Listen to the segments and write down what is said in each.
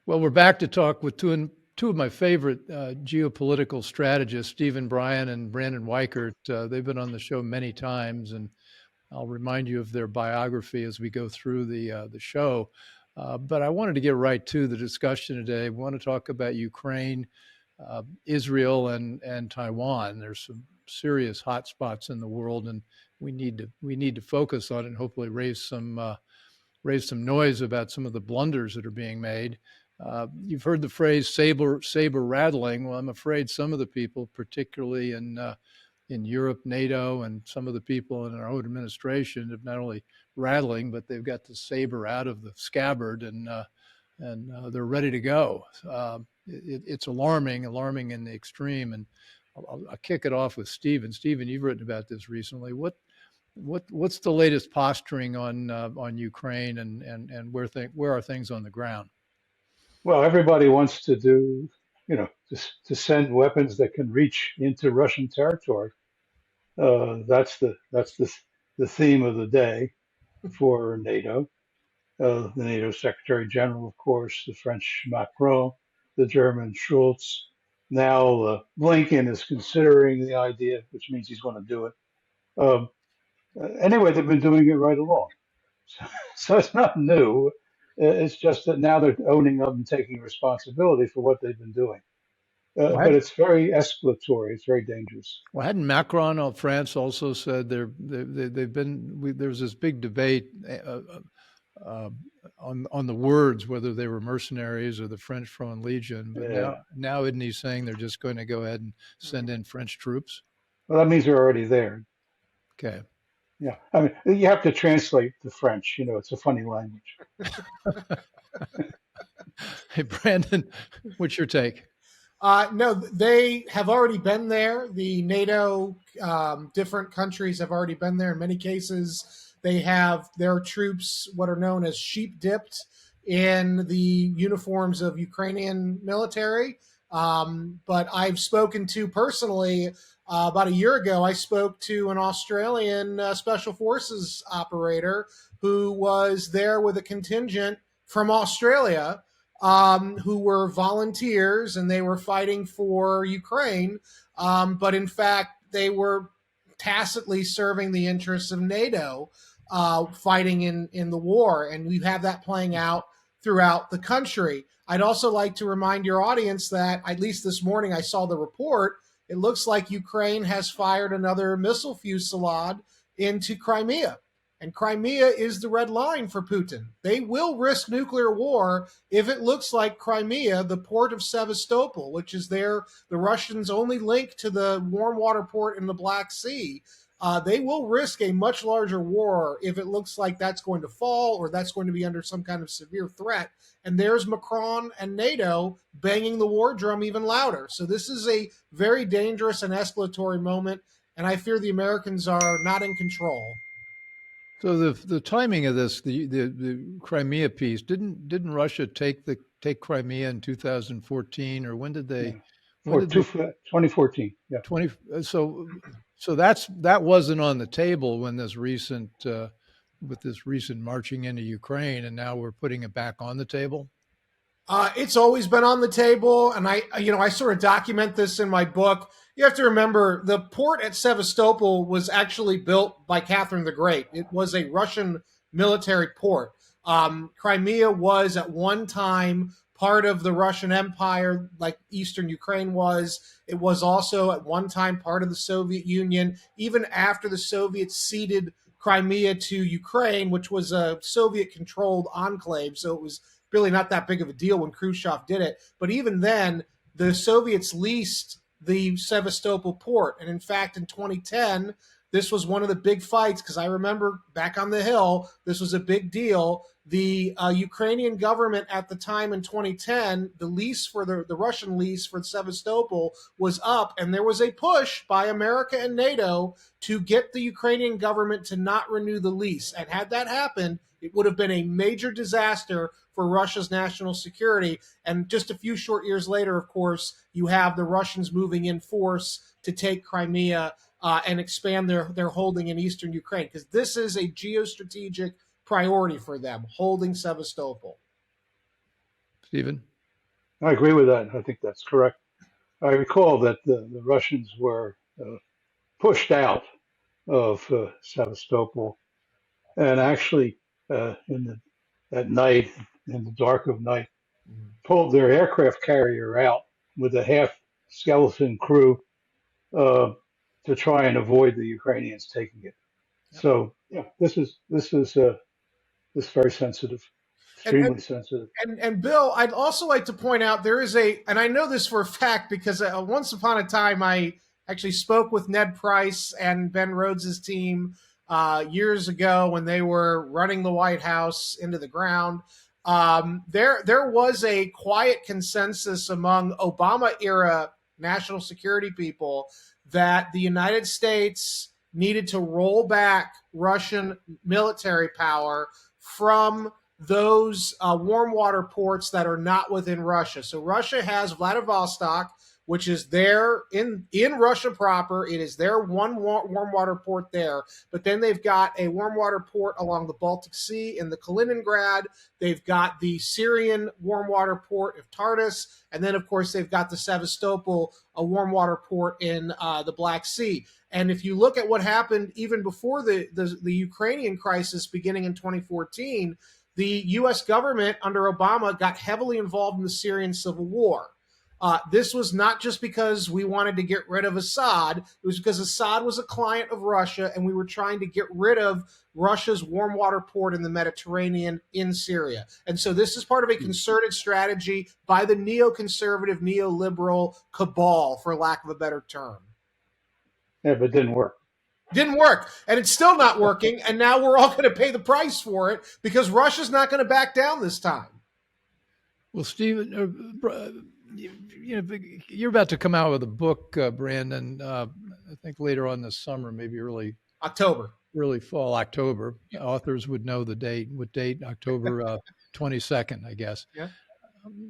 Well, we're back to talk with two of my favorite geopolitical strategists, Stephen Bryen and Brandon Weichert. They've been on the show many times, and I'll remind you of their biography as we go through the show. But I wanted to get right to the discussion today. We want to talk about Ukraine, Israel, and Taiwan. There's some serious hot spots in the world, and we need to focus on it and hopefully raise some noise about some of the blunders that are being made. You've heard the phrase saber rattling. Well, I'm afraid some of the people, particularly in Europe, NATO, and some of the people in our own administration, have not only rattling, but they've got the saber out of the scabbard and they're ready to go. It's alarming in the extreme. And I'll kick it off with Stephen. Stephen, you've written about this recently. What's the latest posturing on Ukraine and where are things on the ground? Well, everybody wants to do, to send weapons that can reach into Russian territory. That's the theme of the day for NATO. The NATO Secretary General, of course, the French Macron, the German Schulz. Now Blinken is considering the idea, which means he's going to do it. Um, anyway, they've been doing it right along, so it's not new. It's just that now they're owning up and taking responsibility for what they've been doing. Well, But it's very escalatory. It's very dangerous. hadn't Macron of France also said they've been there was this big debate uh, on the words whether they were mercenaries or the French Foreign Legion, but Yeah. now isn't he saying they're just going to go ahead and send in French troops? Well, that means they're already there. Okay. Yeah. I mean, you have to translate the French. It's a funny language. Hey, Brandon, what's your take? No, they have already been there. The NATO different countries have already been there. In many cases, they have their troops, what are known as sheep dipped, in the uniforms of Ukrainian military. But I've spoken to personally, about a year ago, I spoke to an Australian special forces operator who was there with a contingent from Australia, who were volunteers and they were fighting for Ukraine. But in fact, they were tacitly serving the interests of NATO, fighting in the war. And we have that playing out throughout the country. I'd also like to remind your audience that, at least this morning, I saw the report. It looks like Ukraine has fired another missile fusillade into Crimea. And Crimea is the red line for Putin. They will risk nuclear war if it looks like Crimea, the port of Sevastopol, which is the Russians' only link to the warm water port in the Black Sea. They will risk a much larger war if it looks like that's going to fall or that's going to be under some kind of severe threat. And there's Macron and NATO banging the war drum even louder. So this is a very dangerous and escalatory moment, and I fear the Americans are not in control. So the timing of this, the Crimea piece, didn't Russia take Crimea in 2014, or when did they? Yeah. When For did they 2014. Yeah. 20? So that wasn't on the table when with this recent marching into Ukraine, and now we're putting it back on the table. It's always been on the table, and I sort of document this in my book. You have to remember the port at Sevastopol was actually built by Catherine the Great. It was a Russian military port. Crimea was at one time part of the Russian Empire, like Eastern Ukraine was. It was also at one time part of the Soviet Union. Even after the Soviets ceded Crimea to Ukraine, which was a Soviet-controlled enclave, so it was really not that big of a deal when Khrushchev did it. But even then, the Soviets leased the Sevastopol port. And in fact, in 2010, this was one of the big fights, because I remember back on the Hill, this was a big deal. The Ukrainian government at the time in 2010, the lease for the Russian lease for Sevastopol was up, and there was a push by America and NATO to get the Ukrainian government to not renew the lease. And had that happened, it would have been a major disaster for Russia's national security. And just a few short years later, of course, you have the Russians moving in force to take Crimea and expand their holding in eastern Ukraine, because this is a geostrategic priority for them, holding Sevastopol. Stephen? I agree with that. I think that's correct. I recall that the Russians were pushed out of Sevastopol, and actually, at night, in the dark of night, pulled their aircraft carrier out with a half skeleton crew uh, to try and avoid the Ukrainians taking it. Yep. So yeah, this is very sensitive, And, extremely sensitive. and Bill, I'd also like to point out there is and I know this for a fact because once upon a time I actually spoke with Ned Price and Ben Rhodes's team years ago when they were running the White House into the ground. There was a quiet consensus among Obama era national security people that the United States needed to roll back Russian military power from those warm water ports that are not within Russia. So Russia has Vladivostok, which is there in Russia proper. It is their one warm water port there. But then they've got a warm water port along the Baltic Sea in the Kaliningrad. They've got the Syrian warm water port of Tartus. And then, of course, they've got the Sevastopol, a warm water port in the Black Sea. And if you look at what happened even before the Ukrainian crisis beginning in 2014, the U.S. government under Obama got heavily involved in the Syrian civil war. This was not just because we wanted to get rid of Assad. It was because Assad was a client of Russia, and we were trying to get rid of Russia's warm water port in the Mediterranean in Syria. And so this is part of a concerted strategy by the neoconservative, neoliberal cabal, for lack of a better term. Yeah, but it didn't work. Didn't work, and it's still not working, and now we're all going to pay the price for it because Russia's not going to back down this time. Well, Stephen, you're about to come out with a book, Brandon. I think later on this summer, maybe early October, fall, October. Authors would know the date. What date? October 22nd, I guess. Yeah.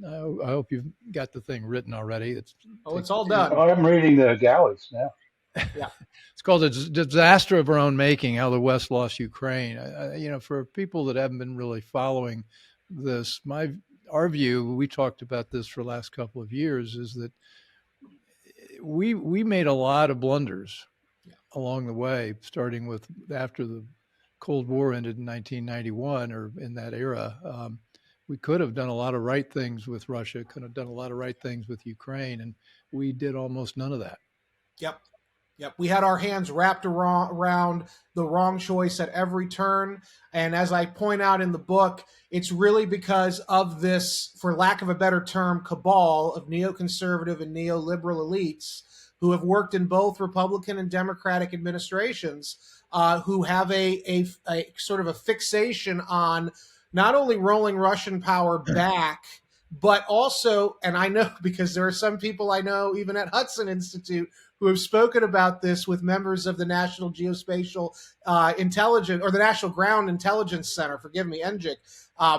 I hope you've got the thing written already. It's all done. Oh, I'm reading the galleys now. Yeah. It's called A Disaster of Our Own Making, How the West Lost Ukraine. For people that haven't been really following this, our view, we talked about this for the last couple of years, is that we made a lot of blunders along the way, starting with after the Cold War ended in 1991 or in that era. We could have done a lot of right things with Russia, could have done a lot of right things with Ukraine, and we did almost none of that. Yep. We had our hands wrapped around the wrong choice at every turn. And as I point out in the book, it's really because of this, for lack of a better term, cabal of neoconservative and neoliberal elites who have worked in both Republican and Democratic administrations, who have a sort of a fixation on not only rolling Russian power back, but also, and I know because there are some people I know even at Hudson Institute who have spoken about this with members of the National Geospatial Intelligence, or the National Ground Intelligence Center, forgive me, NGIC,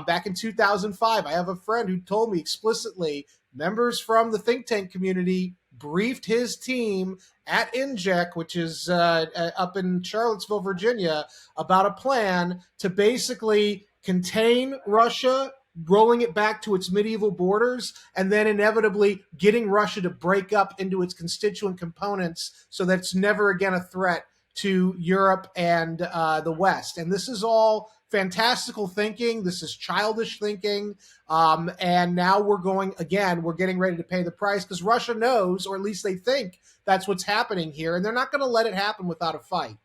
back in 2005. I have a friend who told me explicitly members from the think tank community briefed his team at NGEC, which is up in Charlottesville, Virginia, about a plan to basically contain Russia, rolling it back to its medieval borders, and then inevitably getting Russia to break up into its constituent components so that it's never again a threat to Europe and the West. And this is all fantastical thinking. This is childish thinking. And now we're getting ready to pay the price because Russia knows, or at least they think that's what's happening here. And they're not going to let it happen without a fight.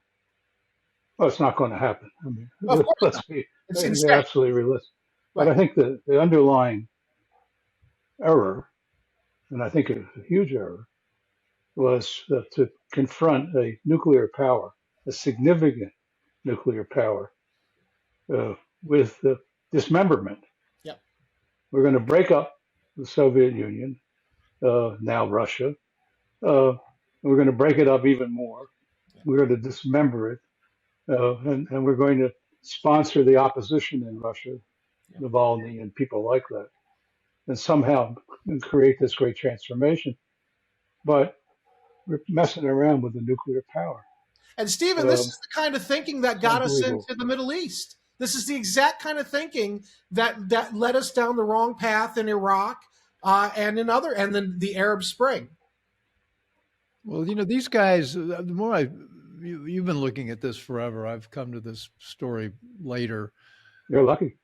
Well, it's not going to happen. I mean, let's be insane. absolutely realistic. But I think the underlying error, and I think a huge error, was to confront a nuclear power, a significant nuclear power, with dismemberment. Yep. We're going to break up the Soviet Union, now Russia. We're going to break it up even more. We're going to dismember it, and we're going to sponsor the opposition in Russia, Navalny and people like that, and somehow create this great transformation. But we're messing around with the nuclear power. And Stephen, this is the kind of thinking that got us into the Middle East. This is the exact kind of thinking that led us down the wrong path in Iraq, and then the Arab Spring. Well, these guys, the more you've been looking at this forever. I've come to this story later. You're lucky.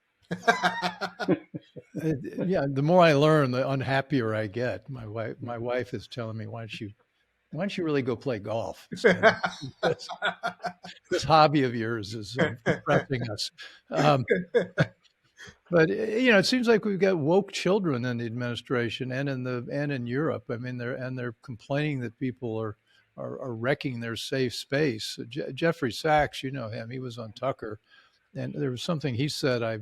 Yeah, the more I learn, the unhappier I get. My wife is telling me, why don't you really go play golf instead? This hobby of yours is depressing us. But it seems like we've got woke children in the administration and in Europe. I mean, they're complaining that people are wrecking their safe space. Jeffrey Sachs, you know him. He was on Tucker, and there was something he said. I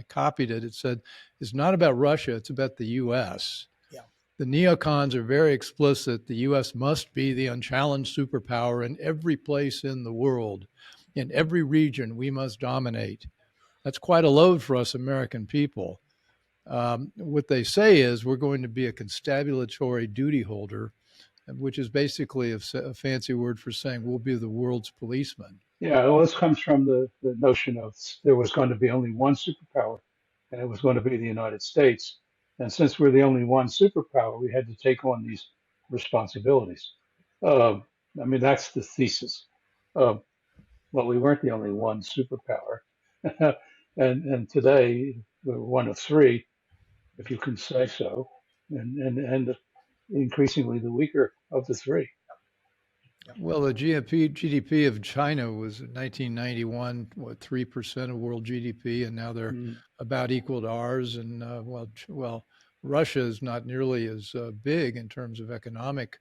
copied it. It said, "It's not about Russia. It's about the U.S." Yeah. The neocons are very explicit. The U.S. must be the unchallenged superpower in every place in the world. In every region, we must dominate. That's quite a load for us American people. What they say is we're going to be a constabulatory duty holder, which is basically a fancy word for saying we'll be the world's policeman. Yeah, well, this comes from the notion of there was going to be only one superpower, and it was going to be the United States. And since we're the only one superpower, we had to take on these responsibilities. Um, I mean, that's the thesis. Um, well, we weren't the only one superpower, and today we're one of three, if you can say so, and increasingly the weaker of the three. Well, the GDP of China was in 1991, 3% of world GDP, and now they're about equal to ours. And well, Russia is not nearly as big in terms of economic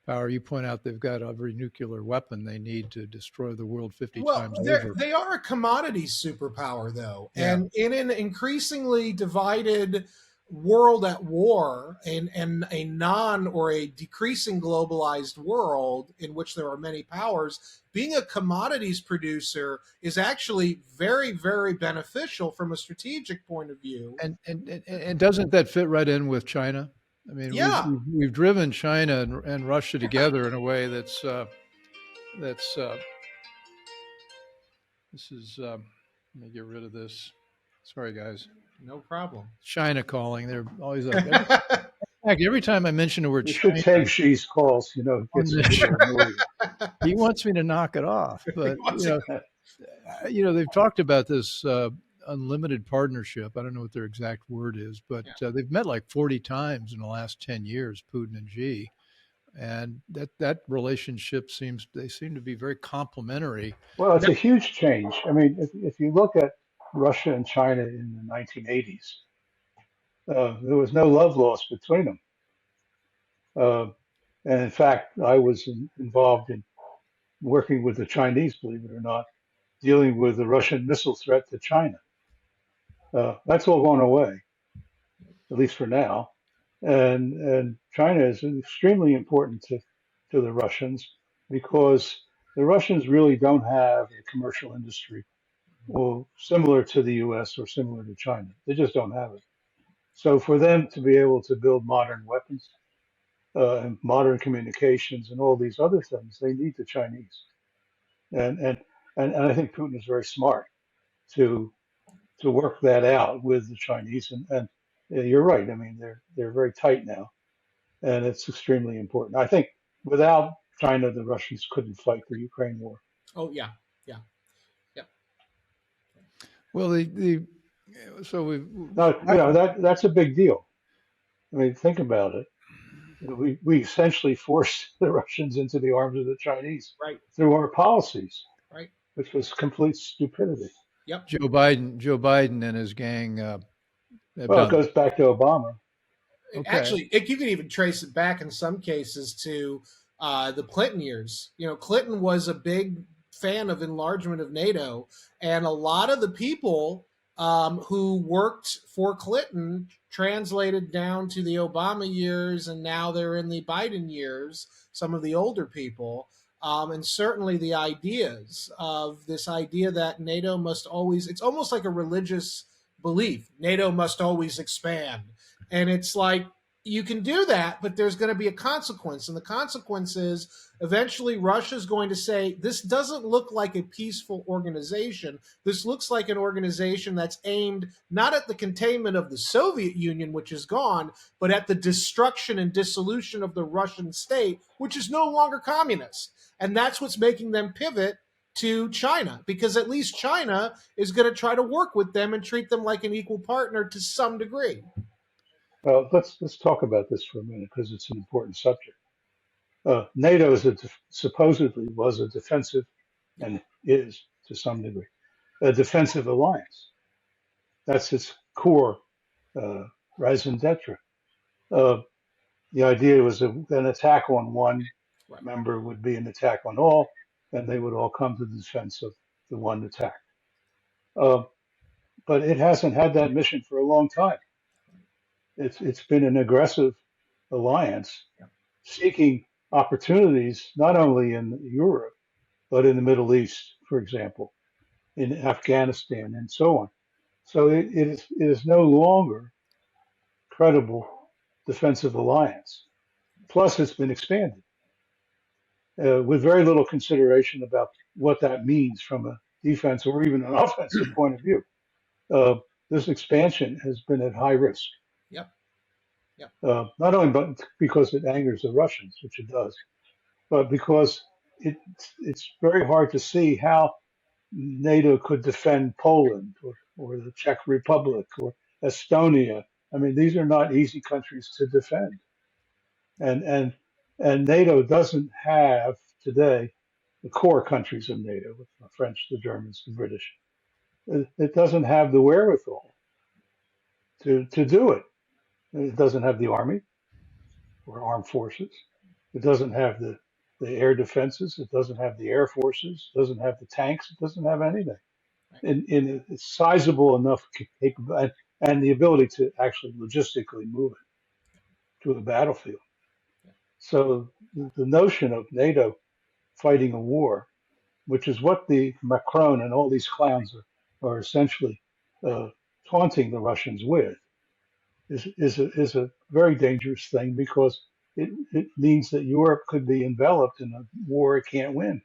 power. You point out they've got every nuclear weapon they need to destroy the world 50 times over. They are a commodities superpower, though, Yeah. and in an increasingly divided world at war, and a non or a decreasing globalized world in which there are many powers, being a commodities producer is actually very, very beneficial from a strategic point of view. And doesn't that fit right in with China? I mean, Yeah. we've driven China and Russia together in a way that's this is let me get rid of this. Sorry, guys. No problem. China calling. They're always like, every time I mention the word You should China, take Xi's calls. It gets a little annoying. he wants me to knock it off. But they've talked about this unlimited partnership. I don't know what their exact word is, but they've met like 40 times in the last 10 years, Putin and Xi, and that relationship seem to be very complementary. Well, it's a huge change. I mean, if you look at Russia and China in the 1980s, there was no love lost between them. And in fact, I was involved in working with the Chinese, believe it or not, dealing with the Russian missile threat to China. That's all gone away, at least for now. And China is extremely important to the Russians because the Russians really don't have a commercial industry similar to the US or similar to China. They just don't have it. So for them to be able to build modern weapons and modern communications and all these other things, they need the Chinese. And I think Putin is very smart to work that out with the Chinese. And you're right. I mean, they're very tight now, and it's extremely important. I think without China, the Russians couldn't fight the Ukraine war. Oh yeah. Well, so that's a big deal. I mean, think about it. We essentially forced the Russians into the arms of the Chinese through our policies, which was complete stupidity. Yep. Joe Biden and his gang. It goes back to Obama. Okay. Actually, you can even trace it back in some cases to the Clinton years. Clinton was a big fan of enlargement of NATO, and a lot of the people who worked for Clinton translated down to the Obama years, and now they're in the Biden years, some of the older people. And certainly the ideas of this idea that NATO must always, it's almost like a religious belief, NATO must always expand. And it's like, you can do that, but there's going to be a consequence. And the consequence is eventually Russia's going to say, this doesn't look like a peaceful organization. This looks like an organization that's aimed not at the containment of the Soviet Union, which is gone, but at the destruction and dissolution of the Russian state, which is no longer communist. And that's what's making them pivot to China, because at least China is going to try to work with them and treat them like an equal partner to some degree. Well, let's talk about this for a minute because it's an important subject. NATO supposedly was a defensive, and is to some degree, a defensive alliance. That's its core raison d'etre. The idea was an attack on one member would be an attack on all, and they would all come to the defense of the one attack. But it hasn't had that mission for a long time. It's been an aggressive alliance seeking opportunities not only in Europe but in the Middle East, for example, in Afghanistan and so on. So it is no longer credible defensive alliance. Plus, it's been expanded with very little consideration about what that means from a defense or even an offensive point of view. This expansion has been at high risk. Yep. Yep. Not only but because it angers the Russians, which it does, but because it's very hard to see how NATO could defend Poland or the Czech Republic or Estonia. I mean, these are not easy countries to defend, and NATO doesn't have today the core countries of NATO, the French, the Germans, the British. It doesn't have the wherewithal to do it. It doesn't have the army or armed forces. It doesn't have the air defenses. It doesn't have the air forces. It doesn't have the tanks. It doesn't have anything. It's sizable enough capability and the ability to actually logistically move it to the battlefield. So the notion of NATO fighting a war, which is what the Macron and all these clowns are essentially taunting the Russians with, is a very dangerous thing because it means that Europe could be enveloped in a war it can't win.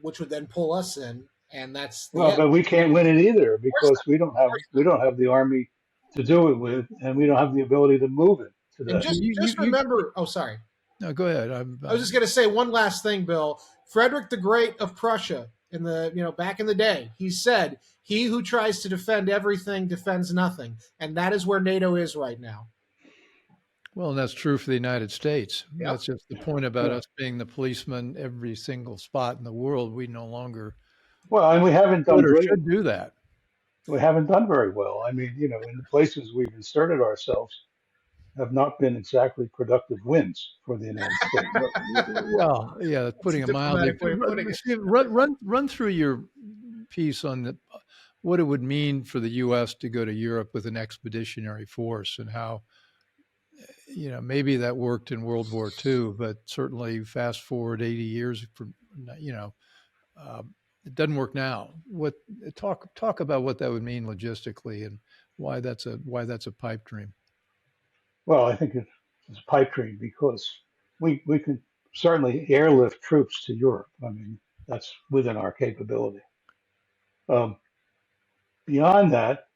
Which would then pull us in, and that's well, but we can't win it either because we don't have the army to do it with, and we don't have the ability to move it today. And just remember. Oh, sorry. No, go ahead. I was just going to say one last thing, Bill. Frederick the Great of Prussia, in the back in the day, he said, "He who tries to defend everything defends nothing," and that is where NATO is right now. Well, and that's true for the United States. Yep. That's just the point about us being the policeman every single spot in the world. We no longer. Well, and we haven't done or should do that. We haven't done very well. I mean, in the places we've inserted ourselves have not been exactly productive wins for the United States. Well, yeah, putting a mildly. Run through your piece on what it would mean for the U.S. to go to Europe with an expeditionary force and how, maybe that worked in World War II, but certainly fast forward 80 years from, it doesn't work now. Talk about what that would mean logistically and why that's a pipe dream. Well, I think it's a pipe dream because we can certainly airlift troops to Europe. I mean, that's within our capability. Beyond that,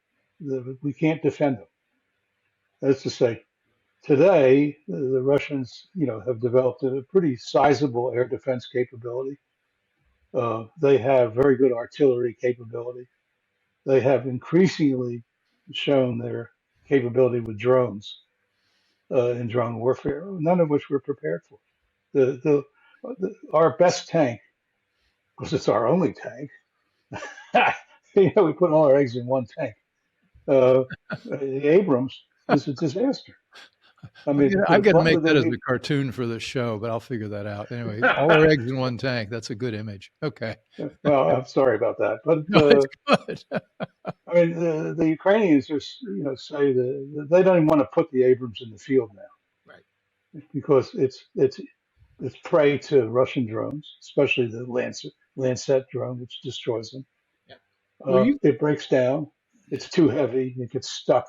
we can't defend them. That's to say, today the Russians, have developed a pretty sizable air defense capability. They have very good artillery capability. They have increasingly shown their capability with drones. In drone warfare, none of which we're prepared for. Our best tank, because it's our only tank, we put all our eggs in one tank. The Abrams is a disaster. I mean, I've got to make that as a cartoon for the show, but I'll figure that out. Anyway, all our eggs in one tank. That's a good image. Okay. Well, I'm sorry about that, but no, it's good. I mean, the Ukrainians just, say that they don't even want to put the Abrams in the field now, right? Because it's prey to Russian drones, especially the Lancet drone, which destroys them. Yeah. It breaks down. It's too heavy. It gets stuck.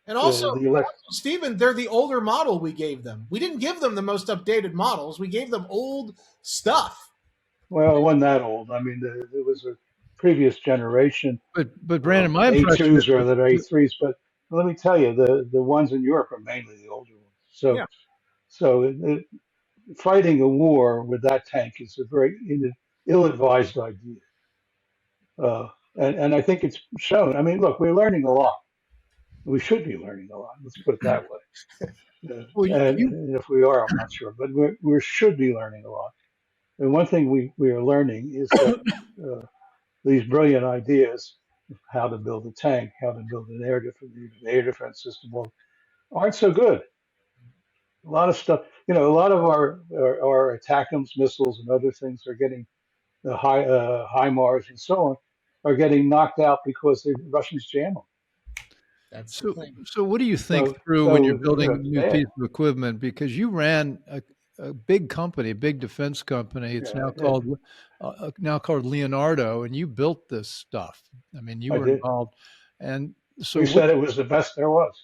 And And also, The elect. Stephen, they're the older model we gave them. We didn't give them the most updated models. We gave them old stuff. Well, it wasn't that old. I mean, there was a previous generation But Brandon, of my impression A2s is or that the A3s, but let me tell you, the ones in Europe are mainly the older ones. Yeah. So fighting a war with that tank is a very ill-advised idea. Uh, and I think it's shown. I mean, look, we're learning a lot. We should be learning a lot. Let's put it that way. well, And if we are, I'm not sure, but we should be learning a lot. And one thing we are learning is that uh, these brilliant ideas of how to build a tank, how to build an air defense system, well, aren't so good. A lot of stuff, a lot of our ATACMS missiles and other things are getting the HIMARS and so on are getting knocked out because the Russians jam them. That's the so thing. so what do you think So through when you're building a it's new bad. piece of equipment? Because you ran a big company, a big defense company. It's Yeah, I did. now called Leonardo, and you built this stuff. I mean, you I were did. involved. And so We said it was the best there was.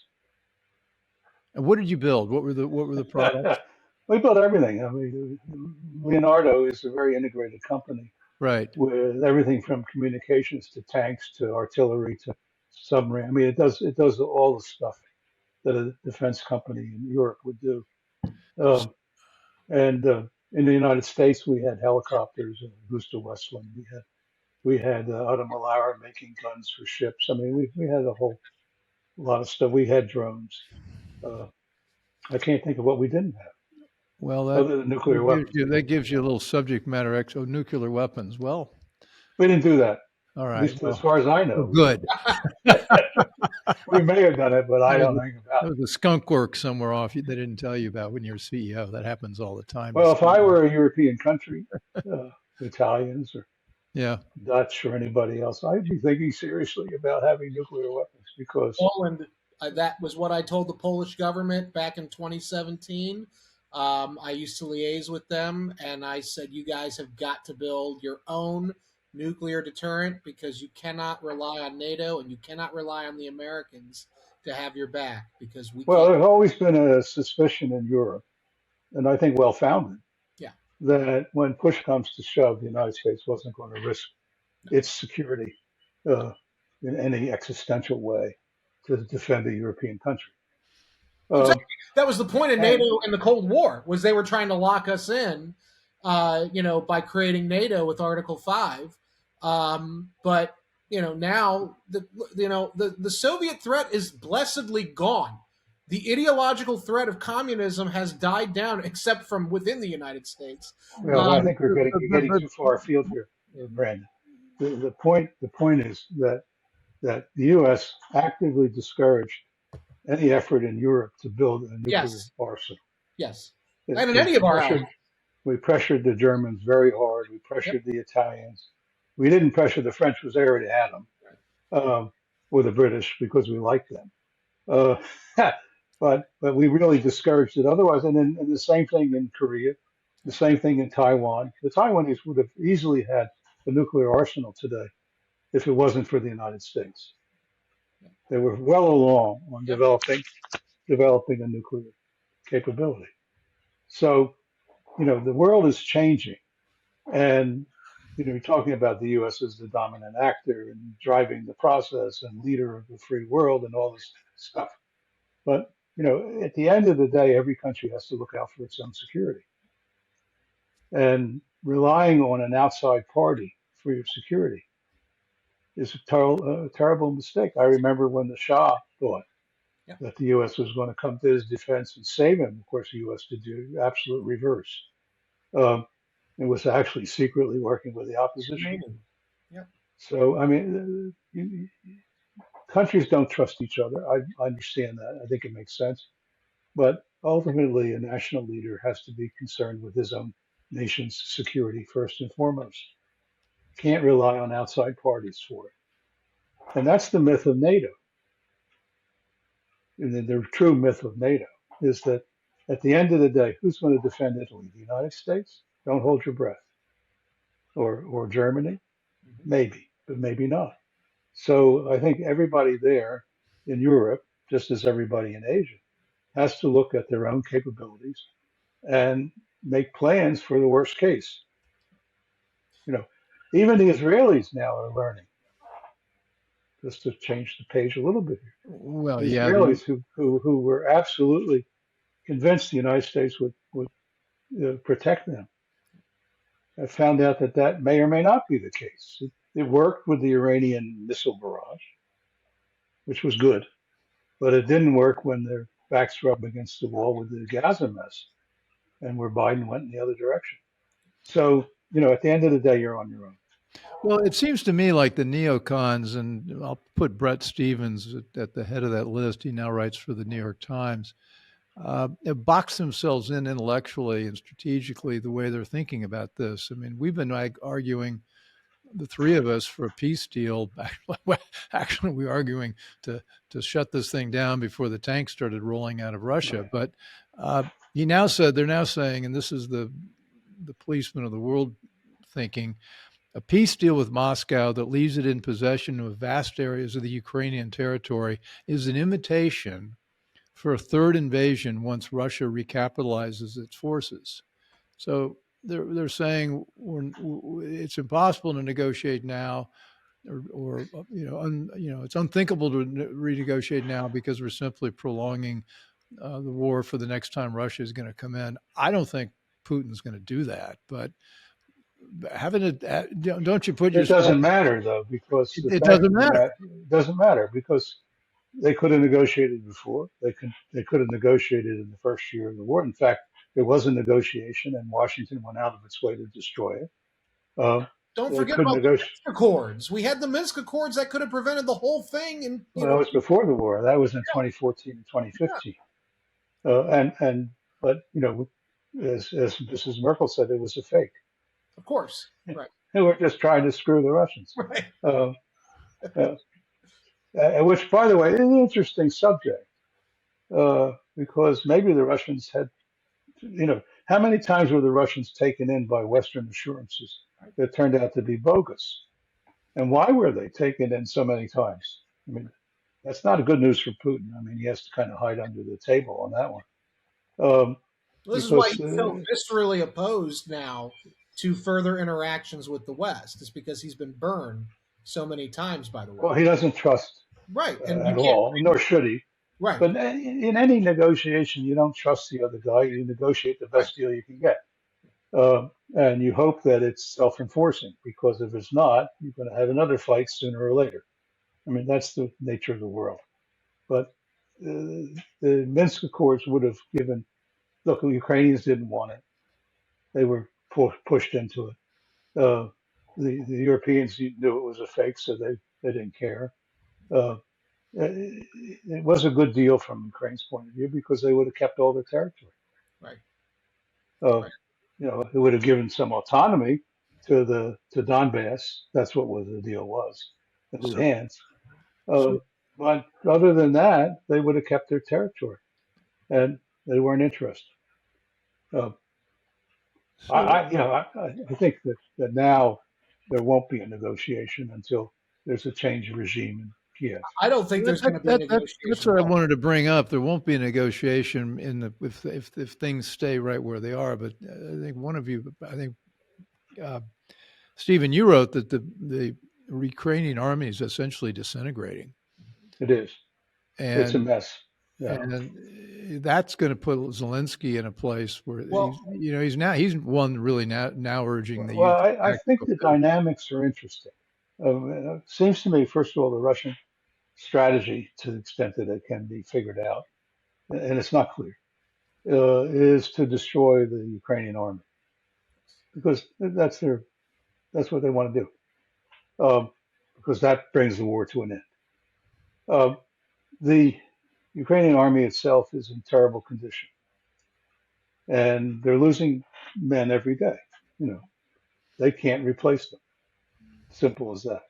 what did you build? What were the products? We built everything. I mean, Leonardo is a very integrated company Right. with everything from communications to tanks to artillery to submarine. I mean, it does all the stuff that a defense company in Europe would do. Um, and in the United States, we had helicopters and Gustav Westland. We had Otto Malauer making guns for ships. I mean, we had a whole lot of stuff. We had drones. Uh, I can't think of what we didn't have Well, other than nuclear weapons. We that didn't do gives you a little subject matter. Nuclear weapons. Well, We didn't do that. all At right. least as Well, far as I know, we good. didn't. We may have done it, but I don't think about There it. was a skunk work somewhere off they didn't tell you about when you're CEO. That happens all the time. Well, if I were a European country, Italians or Yeah. Dutch or anybody else, I'd be thinking seriously about having nuclear weapons because, Poland, that was what I told the Polish government back in 2017. I used to liaise with them, and I said, you guys have got to build your own nuclear deterrent because you cannot rely on NATO and you cannot rely on the Americans to have your back because we well, can't. there's always been a suspicion in Europe, and I think well founded, Yeah. that when push comes to shove, the United States wasn't going to risk its security uh, in any existential way to defend a European country. Um, Exactly. That was the point of and NATO in the Cold War was they were trying to lock us in, by creating NATO with Article 5. But now the Soviet threat is blessedly gone. The ideological threat of communism has died down, except from within the United States. well, I think you're getting But too far afield here, Brandon. The point is that the U.S. actively discouraged any effort in Europe to build a nuclear Yes, arsenal. yes, It, and in we any of our allies. pressured we pressured the Germans very hard. We Yep. pressured the Italians. We didn't pressure the French because they already had them, or the British because we liked them. Uh, but we really discouraged it otherwise. And the same thing in Korea, the same thing in Taiwan. The Taiwanese would have easily had a nuclear arsenal today if it wasn't for the United States. They were well along on Yep. developing a nuclear capability. So, the world is changing. And, you're talking about the US as the dominant actor and driving the process and leader of the free world and all this stuff. But, at the end of the day, every country has to look out for its own security. And relying on an outside party for your security is a terrible mistake. I remember when the Shah thought Yep. that the U.S. was going to come to his defense and save him. Of course, the U.S. did the absolute reverse. Um, it was actually secretly working with the opposition. Yep. So, I mean, countries don't trust each other. I understand that. I think it makes sense. But ultimately, a national leader has to be concerned with his own nation's security first and foremost. Can't rely on outside parties for it. And that's the myth of NATO. And the true myth of NATO is that at the end of the day, who's going to defend Italy? The United States? Don't hold your breath. Or Germany? Mhm. Maybe, but maybe not. So I think everybody there in Europe just as everybody in Asia, has to look at their own capabilities and make plans for the worst case. You know, even the Israelis now are learning, just to change the page a little bit here. Well, The yeah, Israelis who were absolutely convinced the United States would protect them, have found out that that may or may not be the case. It worked with the Iranian missile barrage, which was good, but it didn't work when their backs were up against the wall with the Gaza mess and where Biden went in the other direction. So, at the end of the day, you're on your own. well, it seems to me like the neocons, and I'll put Brett Stevens at the head of that list. He now writes for the New York Times. Have boxed themselves in intellectually and strategically the way they're thinking about this. I mean, we've been arguing, the three of us, for a peace deal. Actually, we're arguing to shut this thing down before the tanks started rolling out of Russia. But they're now saying, and this is the policeman of the world thinking, a peace deal with Moscow that leaves it in possession of vast areas of the Ukrainian territory is an invitation for a third invasion once Russia recapitalizes its forces. So they're saying it's impossible to negotiate now, or it's unthinkable to renegotiate now because we're simply prolonging the war for the next time Russia is going to come in. I don't think Putin's going to do that, but don't you put It yourself? doesn't matter though, because the It fact doesn't of the matter. it doesn't matter because they could have negotiated before. They could have negotiated in the first year of the war. In fact, there was a negotiation, and Washington went out of its way to destroy it. Don't They forget could about the negotiate. Minsk Accords. We had the Minsk Accords that could have prevented the whole thing. And Well, that was before the war. That was in 2014 and 2015. But as Mrs. Merkel said, it was a fake. of course, right, They were just trying to screw the Russians. right. Uh, which, by the way, is an interesting subject because maybe the Russians had, how many times were the Russians taken in by Western assurances that turned out to be bogus? And why were they taken in so many times? I mean, that's not good news for Putin. I mean, he has to kind of hide under the table on that one. This is why Because he's so viscerally opposed now to further interactions with the West. Is because he's been burned so many times by the West. well, he doesn't trust Right, and at all, nor should he. right, But in any negotiation, you don't trust the other guy. You negotiate the best deal you can get. And you hope that it's self-enforcing, because if it's not, you're going to have another fight sooner or later. I mean, that's the nature of the world. But the Minsk Accords would have given, look, the Ukrainians didn't want it. They were pushed into it. The Europeans knew it was a fake, so they didn't care. It was a good deal from Ukraine's point of view because they would have kept all their territory. right, Uh, right. It would have given some autonomy to Donbass. That's what the deal was, the Luhansk. So, But other than that, they would have kept their territory, and they weren't interested. Uh, so I think that now there won't be a negotiation until there's a change of regime in Kiev. I don't think there's going to be a negotiation. that's what I wanted to bring up. There won't be a negotiation if things stay right where they are. But I think Stephen, you wrote that the Ukrainian army is essentially disintegrating. It is. It's a And mess. Yeah. and that's going to put Zelensky in a place where Well- he's one really now urging the Well, use of I think the tactical dynamics are interesting. It seems to me, first of all, the Russian strategy, to the extent that it can be figured out, and it's not clear, is to destroy the Ukrainian army, because that's what they want to do, because that brings the war to an end. The Ukrainian army itself is in terrible condition, and they're losing men every day. They can't replace them. Simple as that.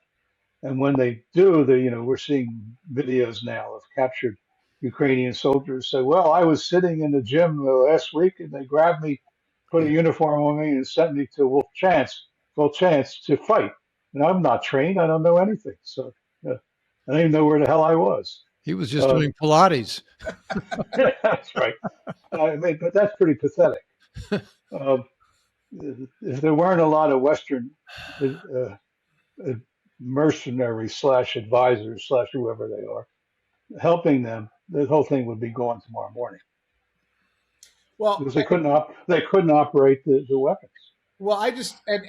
And when they do, we're seeing videos now of captured Ukrainian soldiers say, "Well, I was sitting in the gym last week, and they grabbed me, put a uniform on me, and sent me to Wolf-Chance to fight. And I'm not trained. I don't know anything. So I don't even know where the hell I was." He was just Uh, doing Pilates. that's right. I mean, but that's pretty pathetic. Um, if there weren't a lot of Western uh, uh, mercenaries slash advisors slash whoever they are helping them, the whole thing would be gone tomorrow morning Well, because they couldn't operate the weapons. Well,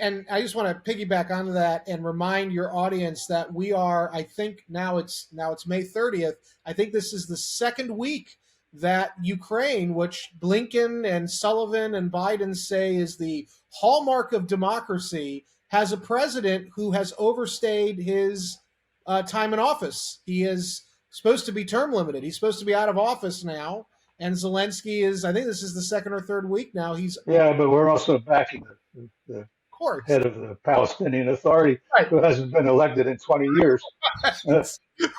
and I just want to piggyback onto that and remind your audience that we are. I think now it's May 30th. I think this is the second week that Ukraine, which Blinken and Sullivan and Biden say is the hallmark of democracy, has a president who has overstayed his time in office. He is supposed to be term limited. He's supposed to be out of office now. And Zelensky is, I think this is the second or third week now. He's, of Yeah, but we're also backing the course, head of the Palestinian Authority right. who hasn't been elected in 20 years uh,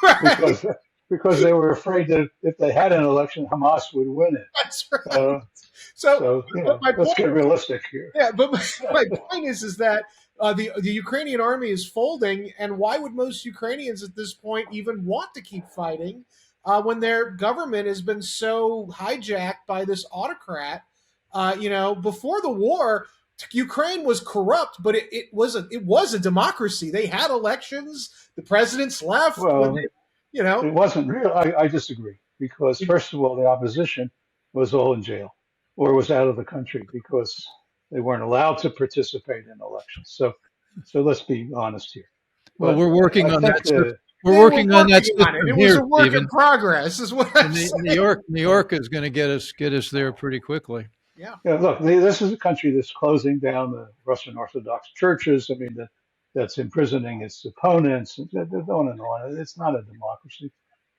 Right. because because they were afraid that if they had an election, Hamas would win it. That's right. Uh, So, so but my let's point, get realistic here. yeah, but my point is that the Ukrainian army is folding, and why would most Ukrainians at this point even want to keep fighting when their government has been so hijacked by this autocrat? Before the war, Ukraine was corrupt, but it was a democracy. They had elections. The presidents left when Well, they, you know. it wasn't real. I disagree because first of all, the opposition was all in jail or was out of the country because they weren't allowed to participate in elections. So let's be honest here. Well, But we're working I on think that. We're They were working on that working on it. system It was here, a work in Stephen. progress, is what I'm New saying. York, New York is going to get us there pretty quickly. Yeah. look, this is a country that's closing down the Russian Orthodox churches. I mean, that's imprisoning its opponents, and on and on. It's not a democracy.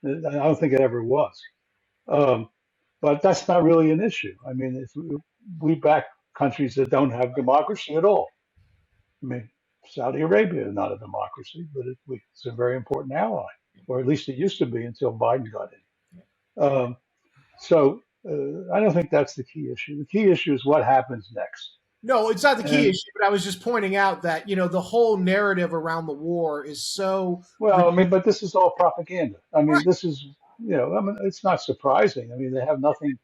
I don't think it ever was. Um, but that's not really an issue. I mean, if we back countries that don't have democracy at all. I mean, Saudi Arabia is not a democracy, but it's a very important ally, or at least it used to be until Biden got in. So I don't think that's the key issue. The key issue is what happens next. No, it's not the key And issue, but I was just pointing out that, the whole narrative around the war is so well, I mean, but this is all propaganda. I mean, this is, I mean, it's not surprising. I mean, they have nothing.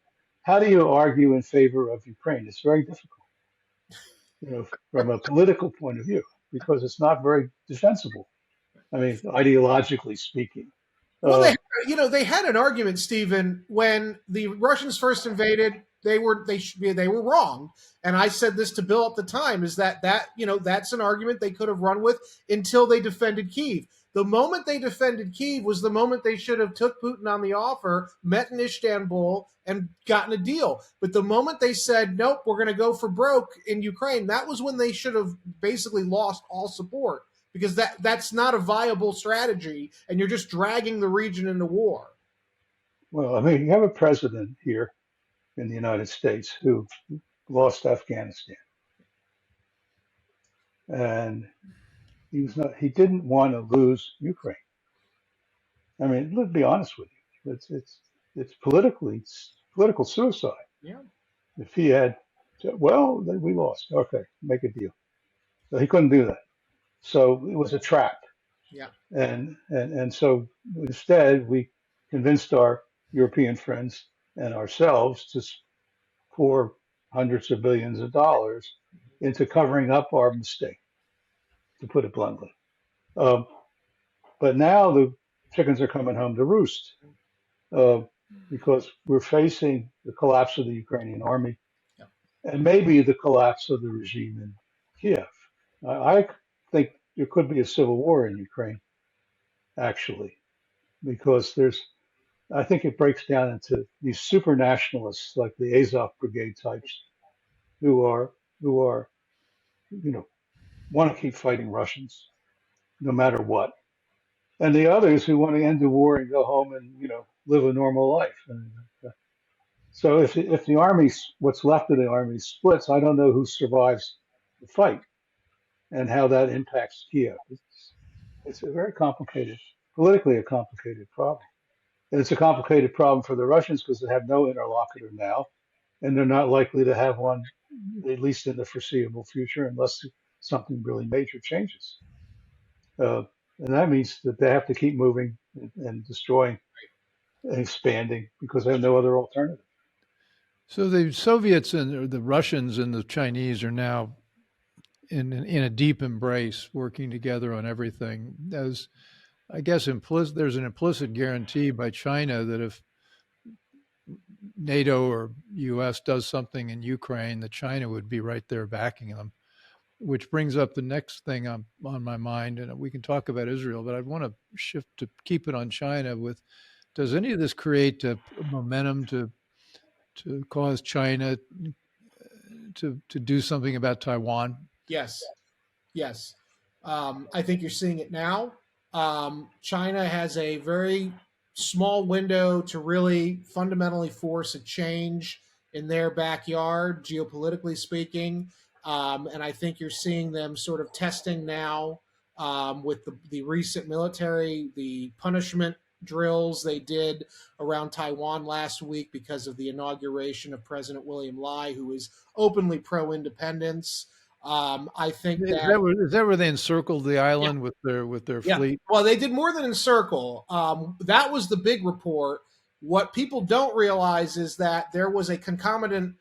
How do you argue in favor of Ukraine? It's very difficult, from a political point of view, because it's not very defensible. I mean, ideologically speaking. well, Uh, they had an argument, Stephen, when the Russians first invaded. They were wrong, and I said this to Bill at the time: is that's an argument they could have run with until they defended Kyiv. The moment they defended Kyiv was the moment they should have took Putin on the offer, met in Istanbul, and gotten a deal. But the moment they said, nope, we're going to go for broke in Ukraine, that was when they should have basically lost all support, because that's not a viable strategy, and you're just dragging the region into war. well, I mean, you have a president here in the United States who lost Afghanistan, and he didn't want to lose Ukraine. I mean, let's be honest with you. It's political suicide. Yeah. If he had said, well, then we lost. Okay, make a deal. So he couldn't do that. So it was a trap. Yeah. And so instead, we convinced our European friends and ourselves to pour hundreds of billions of dollars into covering up our mistake, to put it bluntly. Um, but now the chickens are coming home to roost uh, because we're facing the collapse of the Ukrainian army Yeah. and maybe the collapse of the regime in Kiev. I think there could be a civil war in Ukraine, actually, because I think it breaks down into these super nationalists like the Azov Brigade types who are you know want to keep fighting Russians no matter what, and the others who want to end the war and go home and live a normal life. And so if the what's left of the army splits, I don't know who survives the fight and how that impacts Kiev. It's a very complicated, politically a complicated problem. And it's a complicated problem for the Russians because they have no interlocutor now, and they're not likely to have one, at least in the foreseeable future, unless something really major changes. Uh, and that means that they have to keep moving and destroying expanding because they have no other alternative. So the Soviets and the Russians and the Chinese are now in a deep embrace, working together on everything. As I guess there's an implicit guarantee by China that if NATO or U.S. does something in Ukraine, that China would be right there backing them. Which brings up the next thing on my mind, and we can talk about Israel, but I want to shift to keep it on China. Does any of this create a momentum to cause China to do something about Taiwan? Yes. Yes. I think you're seeing it now. China has a very small window to really fundamentally force a change in their backyard, geopolitically speaking. And I think you're seeing them sort of testing now with the recent the punishment drills they did around Taiwan last week because of the inauguration of President William Lai, who is openly pro independence. I think that Is that where they encircled the yeah, island with their yeah. fleet? Well, they did more than encircle. That was the big report. What people don't realize is that there was a concomitant,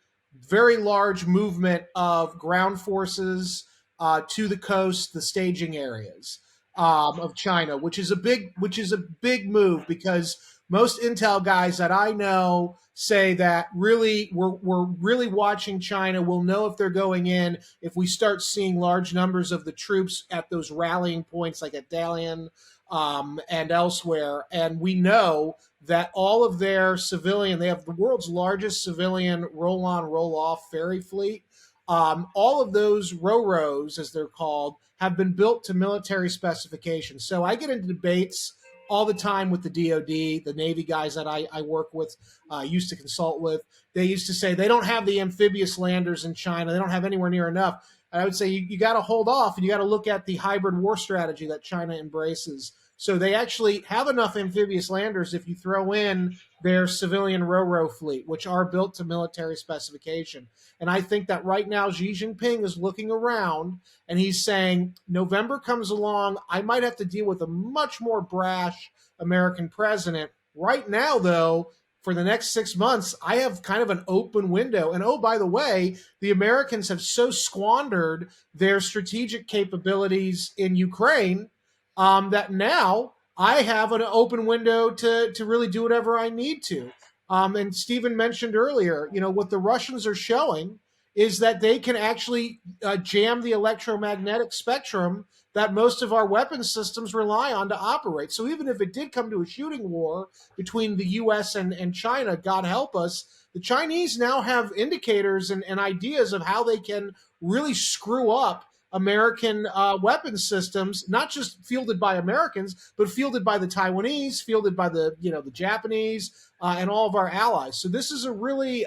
very large movement of ground forces to the coast, the staging areas of China, which is a big move because most intel guys that I know say that really we're really watching China. We'll know if they're going in if we start seeing large numbers of the troops at those rallying points like at Dalian and elsewhere. And we know that all of their they have the world's largest civilian roll on, roll off ferry fleet. All of those ro-ros, as they're called, have been built to military specifications. So I get into debates all the time with the DoD, the Navy guys that I work with, used to consult with. They used to say they don't have the amphibious landers in China. They don't have anywhere near enough. And I would say you got to hold off and you got to look at the hybrid war strategy that China embraces. So they actually have enough amphibious landers if you throw in their civilian ro-ro fleet, which are built to military specification. And I think that right now Xi Jinping is looking around and he's saying, November comes along, I might have to deal with a much more brash American president. Right now, though, for the next 6 months, I have kind of an open window. And oh, by the way, the Americans have so squandered their strategic capabilities in Ukraine that now I have an open window to really do whatever I need to. And Stephen mentioned earlier, what the Russians are showing is that they can actually jam the electromagnetic spectrum that most of our weapons systems rely on to operate. So even if it did come to a shooting war between the US and China, God help us, the Chinese now have indicators and ideas of how they can really screw up American weapons systems, not just fielded by Americans, but fielded by the Taiwanese, fielded by the Japanese, and all of our allies. So this is a really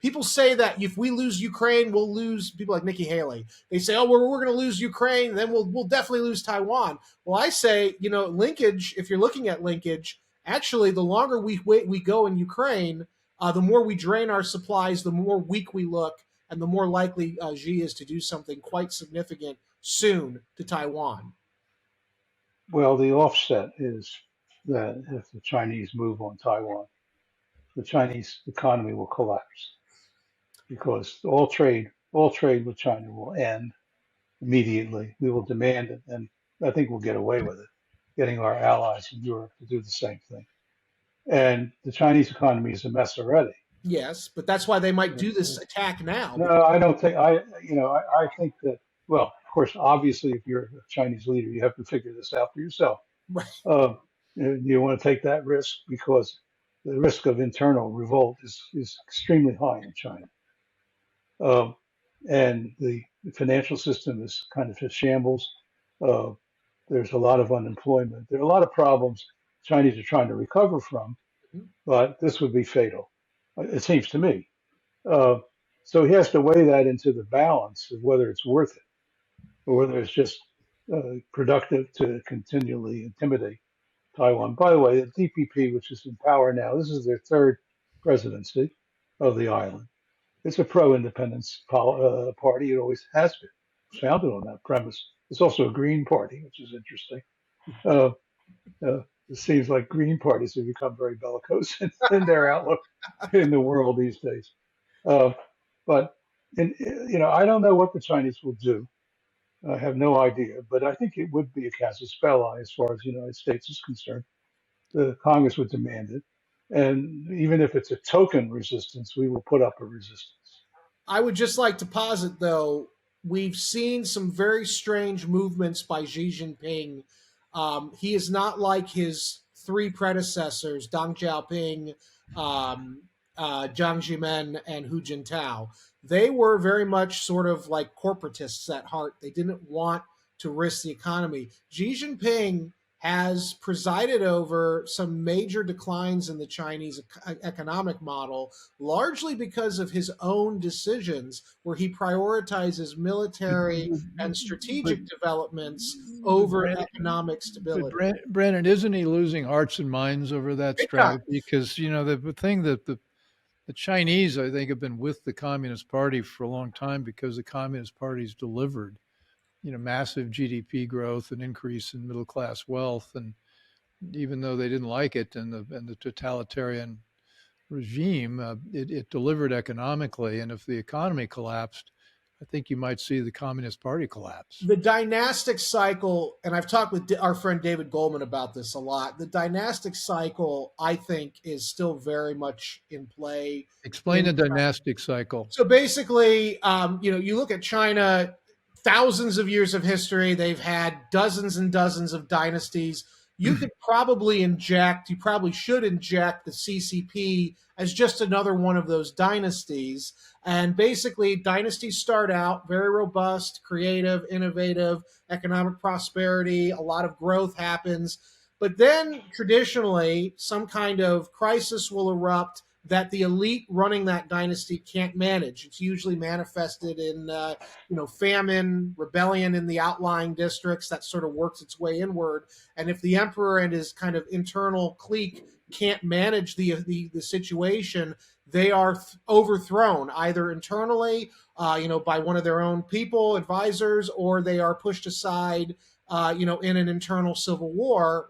people say that if we lose Ukraine, we'll lose people like Nikki Haley. They say, oh, we're going to lose Ukraine, then we'll definitely lose Taiwan. Well, I say, linkage, if you're looking at linkage, actually, the longer we go in Ukraine, the more we drain our supplies, the more weak we look, and the more likely Xi is to do something quite significant soon to Taiwan. Well, the offset is that if the Chinese move on Taiwan, the Chinese economy will collapse because all trade with China will end immediately. We will demand it, and I think we'll get away with it, getting our allies in Europe to do the same thing. And the Chinese economy is a mess already. Yes, but that's why they might do this attack now. No, I don't think I think that. Well, of course, obviously, if you're a Chinese leader, you have to figure this out for yourself. Right. You want to take that risk because the risk of internal revolt is extremely high in China. And the financial system is kind of a shambles. Uh, there's a lot of unemployment. There are a lot of problems Chinese are trying to recover from, but this would be fatal, it seems to me. Uh, so he has to weigh that into the balance of whether it's worth it or whether it's just productive to continually intimidate Taiwan. By the way, the DPP, which is in power now, this is their third presidency of the island. It's a pro-independence party. It always has been. It's founded on that premise. It's also a Green Party, which is interesting. Uh, it seems like green parties have become very bellicose in their outlook in the world these days. Uh, but I don't know what the Chinese will do. I have no idea, but I think it would be a casus belli as far as the United States is concerned. The Congress would demand it, and even if it's a token resistance, we will put up a resistance. I would just like to posit, though, we've seen some very strange movements by Xi Jinping. He is not like his three predecessors, Deng Xiaoping, um, Jiang Zemin, and Hu Jintao. They were very much sort of like corporatists at heart. They didn't want to risk the economy. Xi Jinping has presided over some major declines in the Chinese economic model, largely because of his own decisions, where he prioritizes military and But, strategic developments but over Brandon, economic but stability. Brandon, isn't he losing hearts and minds over that Big time. strategy? Because the thing that the Chinese, I think, have been with the Communist Party for a long time because the Communist Party's delivered, massive GDP growth and increase in middle class wealth, and even though they didn't like it and the totalitarian regime, it delivered economically. And if the economy collapsed, I think you might see the Communist Party collapse. The dynastic cycle, and I've talked with our friend David Goldman about this a lot. The dynastic cycle, I think, is still very much in play. Explain the dynastic cycle. So basically, you look at China, thousands of years of history. They've had dozens and dozens of dynasties. You could you probably should inject the CCP as just another one of those dynasties. And basically, dynasties start out very robust, creative, innovative, economic prosperity, a lot of growth happens. But then traditionally, some kind of crisis will erupt that the elite running that dynasty can't manage. It's usually manifested in famine, rebellion in the outlying districts that sort of works its way inward. And if the emperor and his kind of internal clique can't manage the situation, they are overthrown either internally, by one of their own people, advisors, or they are pushed aside, in an internal civil war.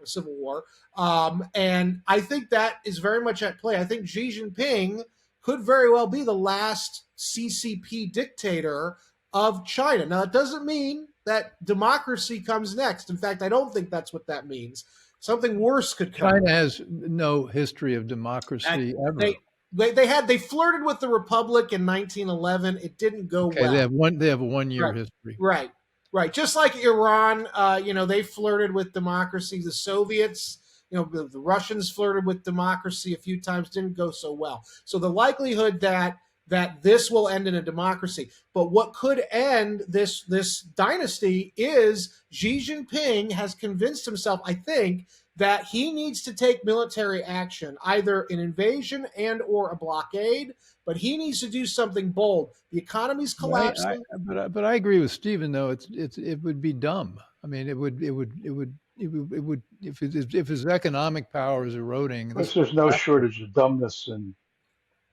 And I think that is very much at play. I think Xi Jinping could very well be the last CCP dictator of China. Now, that doesn't mean that democracy comes next. In fact, I don't think that's what that means. Something worse could come. China has no history of democracy ever. They flirted with the republic in 1911. It didn't go well. They have a 1 year history. Right. Just like Iran, they flirted with democracy. The Soviets, the Russians flirted with democracy a few times, didn't go so well. So the likelihood that this will end in a democracy, but what could end this dynasty is Xi Jinping has convinced himself, I think, that he needs to take military action, either an invasion and or a blockade, but he needs to do something bold. The economy's collapsing. But I agree with Stephen, though. It would be dumb. I mean, it would if his economic power is eroding. There's no shortage of dumbness and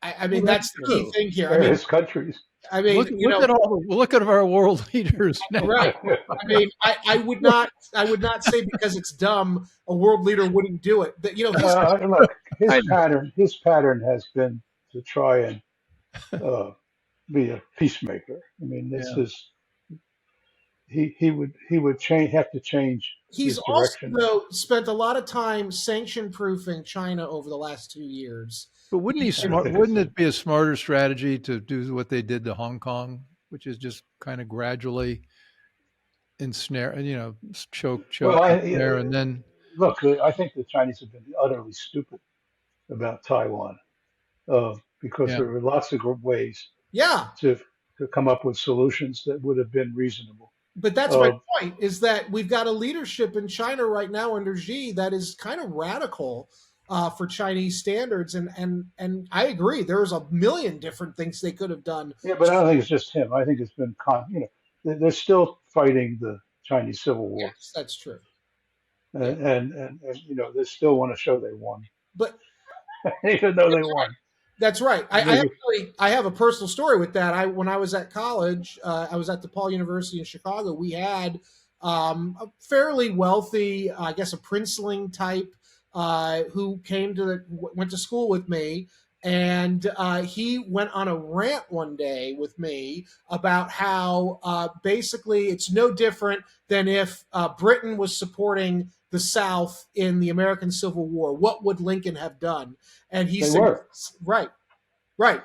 that's the key thing here. Various countries. Look at our world leaders now. Right. I mean, I would not say because it's dumb a world leader wouldn't do it. But look, his pattern has been to try and be a peacemaker. I mean, this is he would have to change. He's also though spent a lot of time sanction proofing China over the last 2 years. But wouldn't it be a smarter strategy to do what they did to Hong Kong, which is just kind of gradually ensnare, choke there, and then look. I think the Chinese have been utterly stupid about Taiwan because there were lots of ways to come up with solutions that would have been reasonable. But that's my point, is that we've got a leadership in China right now under Xi that is kind of radical for Chinese standards. And I agree, there's a million different things they could have done. Yeah, but I don't think it's just him. I think it's been, they're still fighting the Chinese Civil War. Yes, that's true. And they still want to show they won. But even though they won. That's right. I have a personal story with that. When I was at college, I was at DePaul University in Chicago. We had a fairly wealthy, I guess, a princeling type who went to school with me, and he went on a rant one day with me about how basically it's no different than if Britain was supporting the South in the American Civil War. What would Lincoln have done? And he They said, were. right, right.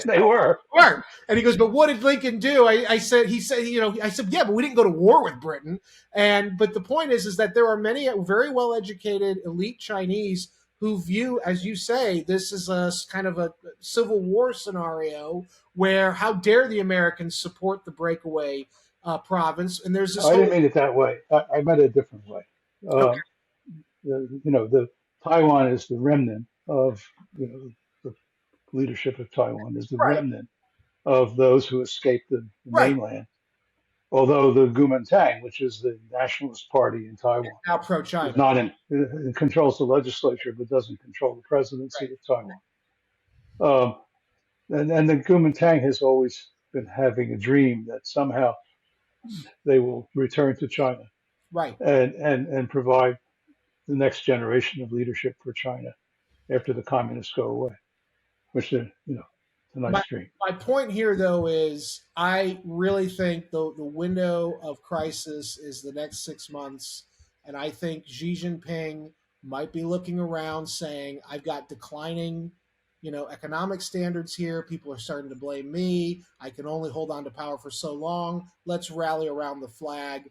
They were. Right. And he goes, but what did Lincoln do? I said, yeah, but we didn't go to war with Britain. But the point is that there are many very well educated elite Chinese who view, as you say, this is a kind of a civil war scenario where how dare the Americans support the breakaway province? And there's this I whole, didn't mean it that way. I meant it a different way. okay, The Taiwan is the remnant of, the leadership of Taiwan is the right, remnant of those who escaped the right, mainland. Although the Kuomintang, which is the nationalist party in Taiwan, now is pro-China. not in, it controls the legislature but doesn't control the presidency Right, of Taiwan. Um, and the Kuomintang has always been having a dream that somehow they will return to China right. and provide the next generation of leadership for China after the communists go away, which is, it's a nice My, dream. my point here, though, is I really think the window of crisis is the next 6 months. And I think Xi Jinping might be looking around saying, I've got declining, economic standards here. People are starting to blame me. I can only hold on to power for so long. Let's rally around the flag.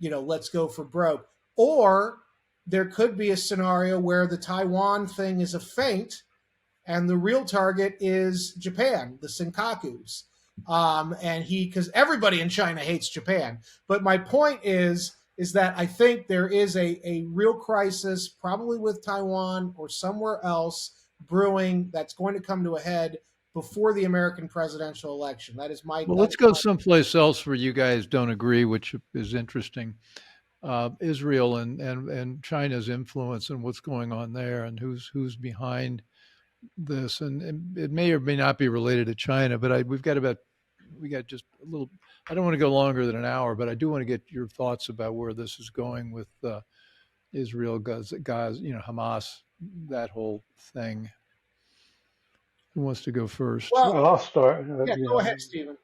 Let's go for broke. Or there could be a scenario where the Taiwan thing is a feint and the real target is Japan, the Senkakus. Because everybody in China hates Japan. But my point is that I think there is a real crisis, probably with Taiwan or somewhere else, brewing that's going to come to a head before the American presidential election. That is my. Well, let's go someplace else where you guys don't agree, which is interesting. Israel and China's influence and what's going on there, and who's behind this, and it may or may not be related to China, but we got just a little. I don't want to go longer than an hour, but I do want to get your thoughts about where this is going with Israel, Gaza, Hamas, that whole thing. Who wants to go first? Well, Well, I'll start. yeah, go ahead, Stephen.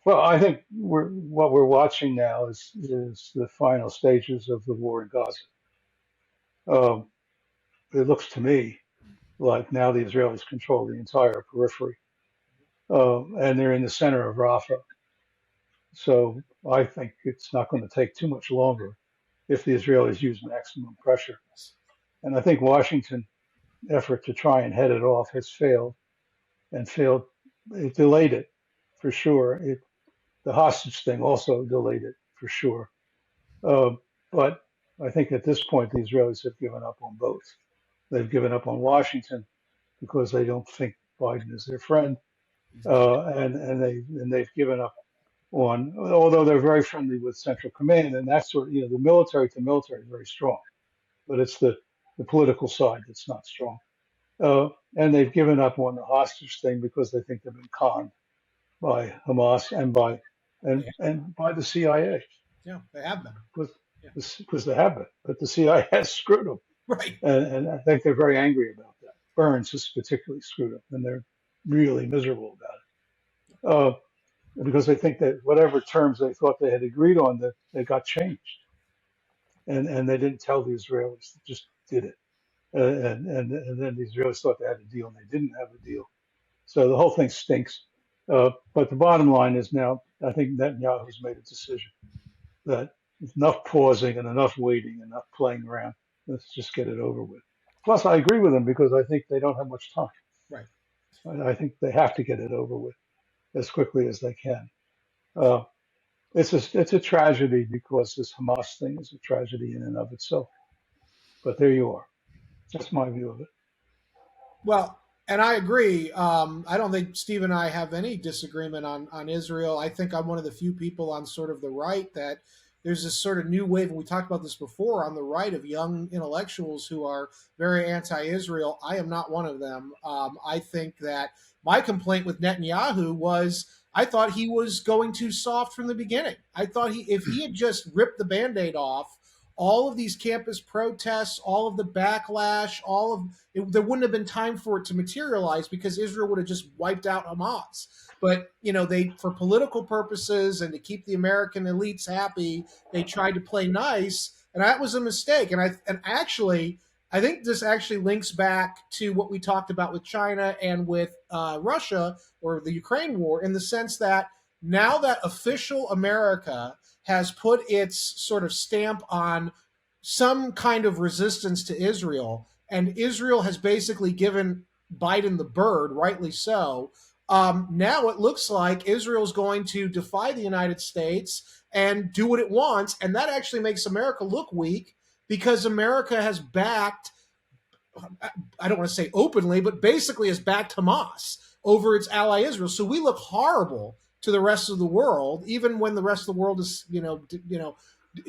Well, I think what we're watching now is the final stages of the war in Gaza. Um, it looks to me like now the Israelis control the entire periphery, and they're in the center of Rafah. So I think it's not going to take too much longer if the Israelis use maximum pressure. And I think Washington's effort to try and head it off has failed and failed. It delayed it for sure. The hostage thing also delayed it for sure. But I think at this point the Israelis have given up on both. They've given up on Washington because they don't think Biden is their friend, and they've given up on, although they're very friendly with Central Command and that sort of, the military to military is very strong, but it's the political side that's not strong. And they've given up on the hostage thing because they think they've been conned by Hamas and by the CIA. Yeah, they have been. Because they have been, but the CIA has screwed them, Right. and I think they're very angry about that. Burns has particularly screwed them, and they're really miserable about it. Because they think that whatever terms they thought they had agreed on, that they got changed, and they didn't tell the Israelis, they just did it, and then the Israelis thought they had a deal, and they didn't have a deal. So the whole thing stinks. But the bottom line is now, I think Netanyahu's made a decision that enough pausing and enough waiting, enough playing around. Let's just get it over with. Plus, I agree with them because I think they don't have much time. Right. I think they have to get it over with as quickly as they can. Uh, it's a tragedy because this Hamas thing is a tragedy in and of itself. But there you are. That's my view of it. Well, and I agree. I don't think Steve and I have any disagreement on Israel. I think I'm one of the few people on sort of the right that there's this sort of new wave, and we talked about this before, on the right of young intellectuals who are very anti-Israel. I am not one of them. I think that my complaint with Netanyahu was I thought he was going too soft from the beginning. I thought if he had just ripped the Band-Aid off all of these campus protests, all of the backlash, there wouldn't have been time for it to materialize because Israel would have just wiped out Hamas. But they, for political purposes and to keep the American elites happy, they tried to play nice, and that was a mistake. And actually, I think this actually links back to what we talked about with China and with Russia or the Ukraine war, in the sense that now that official America has put its sort of stamp on some kind of resistance to Israel, and Israel has basically given Biden the bird, rightly so. Now it looks like Israel's going to defy the United States and do what it wants, and that actually makes America look weak because America has backed, I don't want to say openly, but basically has backed Hamas over its ally Israel. So we look horrible to the rest of the world, even when the rest of the world is,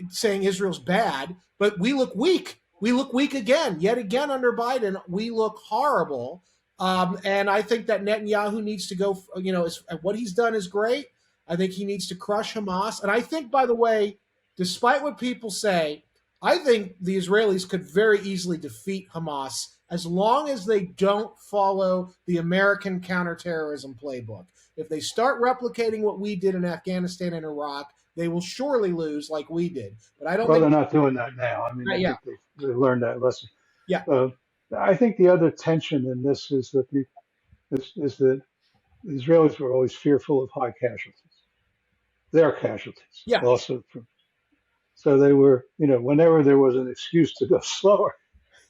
saying Israel's bad. But we look weak. We look weak again, yet again under Biden. We look horrible, and I think that Netanyahu needs to go. What he's done is great. I think he needs to crush Hamas, and I think, by the way, despite what people say, I think the Israelis could very easily defeat Hamas as long as they don't follow the American counterterrorism playbook. If they start replicating what we did in Afghanistan and Iraq, they will surely lose like we did. But I don't Well, think they're not doing that now. I mean, I yeah. think they learned that lesson. Yeah. I think the other tension in this is that the Israelis were always fearful of high casualties. Their casualties, Yeah. also. So they were, whenever there was an excuse to go slower,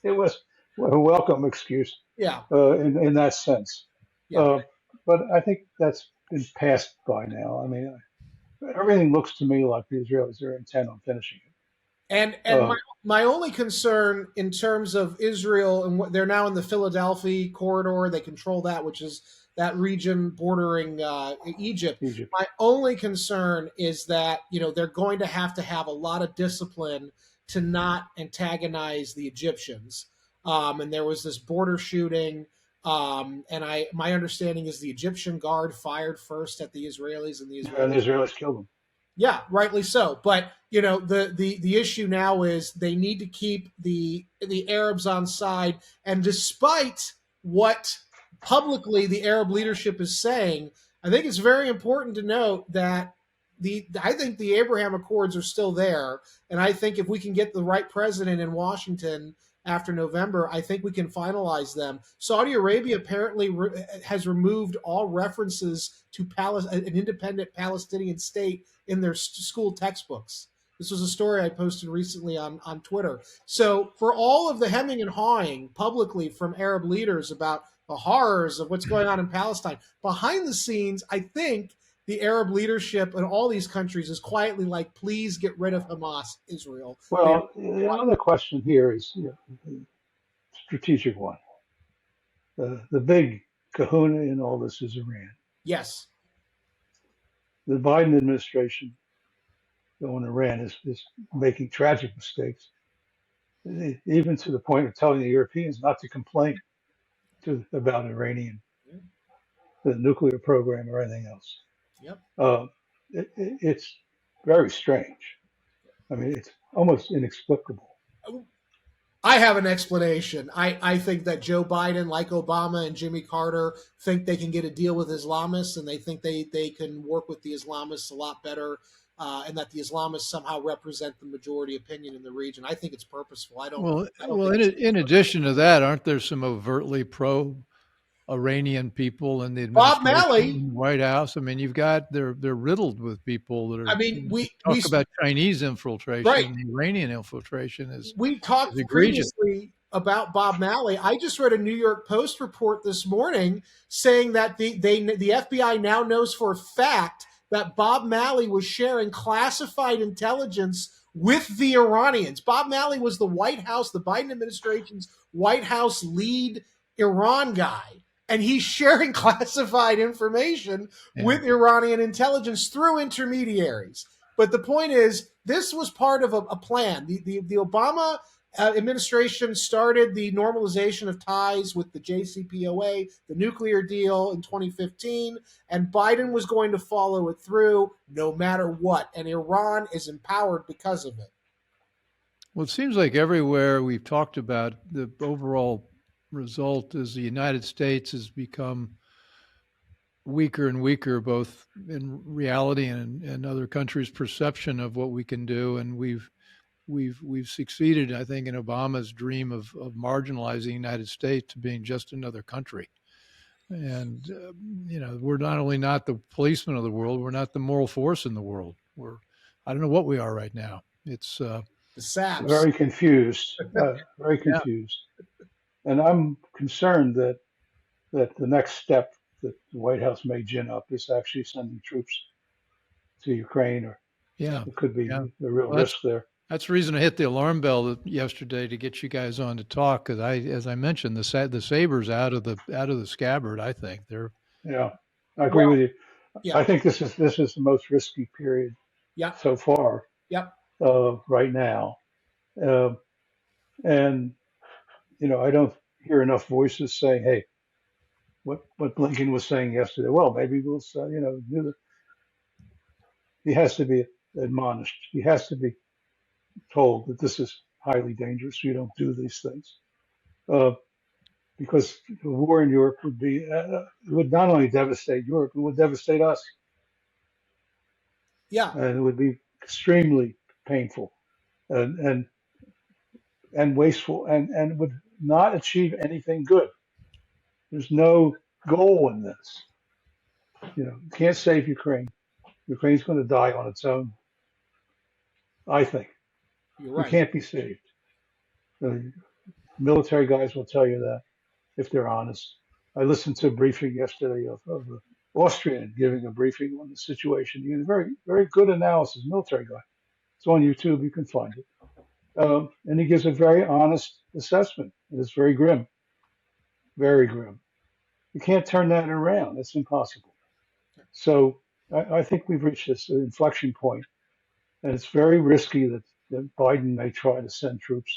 it was a welcome excuse. Yeah. In that sense. Yeah. But I think that's been passed by now. I mean, everything looks to me like the Israelis are intent on finishing it. And my only concern in terms of Israel, and what they're now in the Philadelphia corridor, they control that, which is that region bordering Egypt. My only concern is that they're going to have a lot of discipline to not antagonize the Egyptians. And there was this border shooting, and my understanding is the Egyptian guard fired first at the Israelis, and the Israelis killed them. Yeah, rightly so. But the issue now is they need to keep the Arabs on side, and despite what publicly the Arab leadership is saying, I think it's very important to note that I think the Abraham Accords are still there, and I think if we can get the right president in Washington after November, I think we can finalize them. Saudi Arabia apparently has removed all references to an independent Palestinian state in their school textbooks. This was a story I posted recently on Twitter. So for all of the hemming and hawing publicly from Arab leaders about the horrors of what's going on in Palestine, behind the scenes, I think the Arab leadership in all these countries is quietly like, please get rid of Hamas, Israel. Well, the other question here is the strategic one. The big kahuna in all this is Iran. Yes. The Biden administration on Iran is making tragic mistakes, even to the point of telling the Europeans not to complain about Iranian, the nuclear program or anything else. Yep. It's very strange. I mean, it's almost inexplicable. I have an explanation. I think that Joe Biden, like Obama and Jimmy Carter, think they can get a deal with Islamists, and they think they can work with the Islamists a lot better, and that the Islamists somehow represent the majority opinion in the region. I think it's purposeful. I don't. Well, in addition to that, aren't there some overtly pro-Iranian people in the administration, Bob Malley, in the White House? I mean, they're riddled with people that are. I mean, we talk about Chinese infiltration. Right. The Iranian infiltration is. We talked previously about Bob Malley. I just read a New York Post report this morning saying that the FBI now knows for a fact that Bob Malley was sharing classified intelligence with the Iranians. Bob Malley was the Biden administration's White House lead Iran guy, and he's sharing classified information with Iranian intelligence through intermediaries. But the point is, this was part of a plan. The Obama administration started the normalization of ties with the JCPOA, the nuclear deal in 2015, and Biden was going to follow it through no matter what. And Iran is empowered because of it. Well, it seems like everywhere we've talked about, the overall result is the United States has become weaker and weaker, both in reality and other countries' perception of what we can do. And we've succeeded, I think, in Obama's dream of marginalizing the United States to being just another country. And we're not only not the policeman of the world, we're not the moral force in the world. I don't know what we are right now. It's The SABs. very confused, very Yeah. confused. And I'm concerned that the next step that the White House may gin up is actually sending troops to Ukraine, or yeah, it could be yeah. a real Well, risk there. that's the reason I hit the alarm bell yesterday to get you guys on to talk, because as I mentioned, the saber's out of the scabbard. I think they're Yeah, I agree Well, with you. yeah, I think this is the most risky period yeah, so far, yep. right now. Uh, and I don't hear enough voices saying, "Hey, what Blinken was saying yesterday. Well, maybe we'll, do the." He has to be admonished. He has to be told that this is highly dangerous. You don't do these things, uh, because the war in Europe would not only devastate Europe, it would devastate us, Yeah, and it would be extremely painful and wasteful, and would not achieve anything good. There's no goal in this. You can't save Ukraine. Ukraine's going to die on its own. I think you're it right. can't be saved. The military guys will tell you that if they're honest. I listened to a briefing yesterday of the Austrian giving a briefing on the situation. He had a very, very good analysis, military guy. It's on YouTube. You can find it. And he gives a very honest assessment. And it's very grim, very grim. You can't turn that around. It's impossible. So I think we've reached this inflection point, and it's very risky that Biden may try to send troops,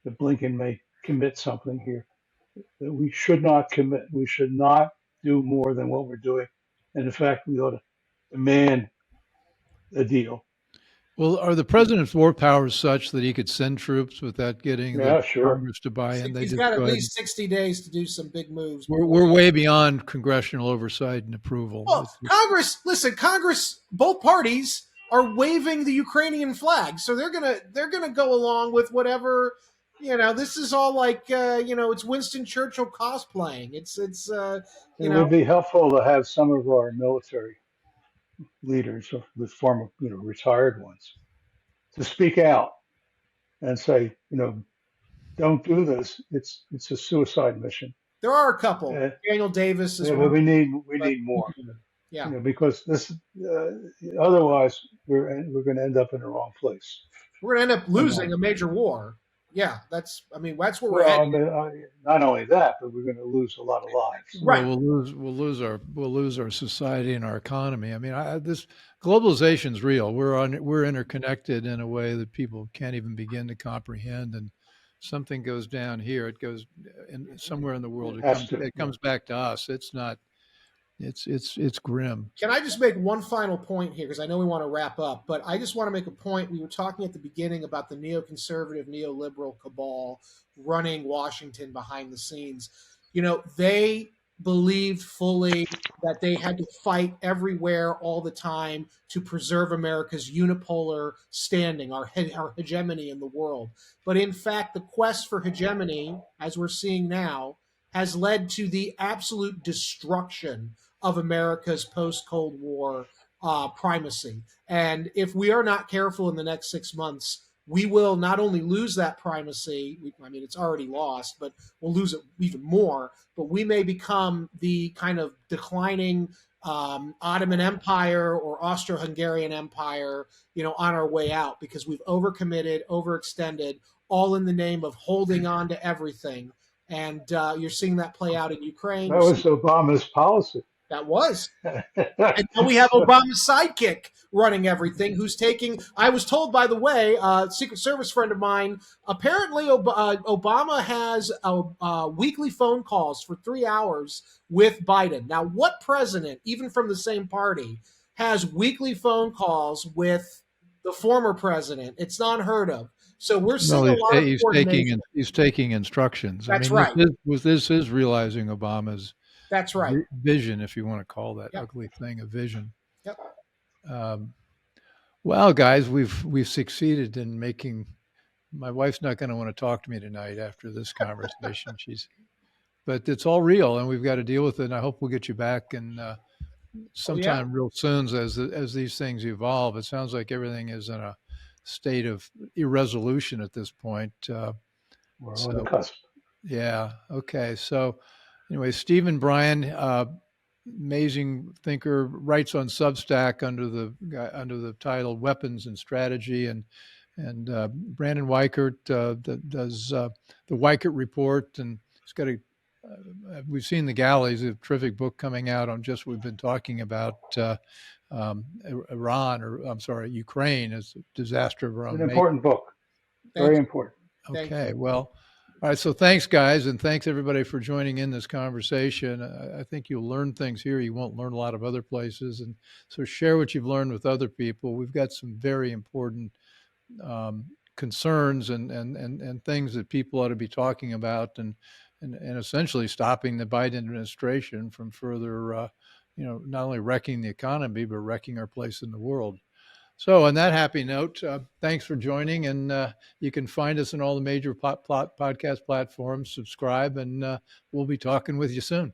that Blinken may commit something here. That we should not commit. We should not do more than what we're doing. And in fact, we ought to demand a deal. Well, are the president's war powers such that he could send troops without getting the Yeah, sure. Congress to buy in? They He's just got at go ahead. least 60 days to do some big moves. We're way beyond congressional oversight and approval. Well, Congress, both parties are waving the Ukrainian flag, so they're gonna go along with whatever. This is all like it's Winston Churchill cosplaying. It would be helpful to have some of our military leaders, the former, retired ones, to speak out and say, don't do this. It's a suicide mission. There are a couple. Uh, Daniel Davis is Yeah, but one. we need more. Yeah. Because this, otherwise we're going to end up in the wrong place. We're going to end up losing a major war. Yeah, that's where we're Well, at. not only that, but we're going to lose a lot of lives. Right. Well, we'll lose our society and our economy. I mean, this globalization is real. We're interconnected in a way that people can't even begin to comprehend. And something goes down here, it goes somewhere in the world. It comes back to us. It's not. It's grim. Can I just make one final point here, because I know we want to wrap up, but I just want to make a point. We were talking at the beginning about the neoconservative, neoliberal cabal running Washington behind the scenes. They believed fully that they had to fight everywhere all the time to preserve America's unipolar standing, our hegemony in the world. But in fact, the quest for hegemony, as we're seeing now, has led to the absolute destruction of America's post-Cold War primacy. And if we are not careful in the next 6 months, we will not only lose that primacy, it's already lost, but we'll lose it even more, but we may become the kind of declining Ottoman Empire or Austro-Hungarian Empire, on our way out, because we've overcommitted, overextended, all in the name of holding on to everything. And you're seeing that play out in Ukraine. That was Obama's policy. That was. And now we have Obama's sidekick running everything, who's taking, I was told, by the way, a Secret Service friend of mine, apparently Obama has weekly phone calls for 3 hours with Biden. Now, what president, even from the same party, has weekly phone calls with the former president? It's not unheard of. So we're No, seeing a lot of coordination. he's taking instructions. I That's mean, right. this is realizing Obama's That's right. vision, if you want to call that Yep. ugly thing a vision. Yep. Um, well, guys, we've succeeded in making. My wife's not going to want to talk to me tonight after this conversation. But it's all real, and we've got to deal with it. And I hope we'll get you back and sometime real soon as these things evolve. It sounds like everything is in a state of irresolution at this point. We're on the cusp. Yeah. Okay. So anyway, Stephen Bryen, amazing thinker, writes on Substack under the title "Weapons and Strategy," and Brandon Weichert that does the Weichert Report, and he's got a. We've seen The Galleys, a terrific book coming out on just what we've been talking about Iran, or I'm sorry, Ukraine, as a disaster of our own An important book. Thank Very you. important. Thank Okay, you. well, all right. So thanks, guys, and thanks everybody for joining in this conversation. I think you'll learn things here you won't learn a lot of other places, and so share what you've learned with other people. We've got some very important concerns and things that people ought to be talking about, and essentially stopping the Biden administration from further, not only wrecking the economy but wrecking our place in the world. So, on that happy note, thanks for joining, and you can find us on all the major podcast platforms. Subscribe, and we'll be talking with you soon.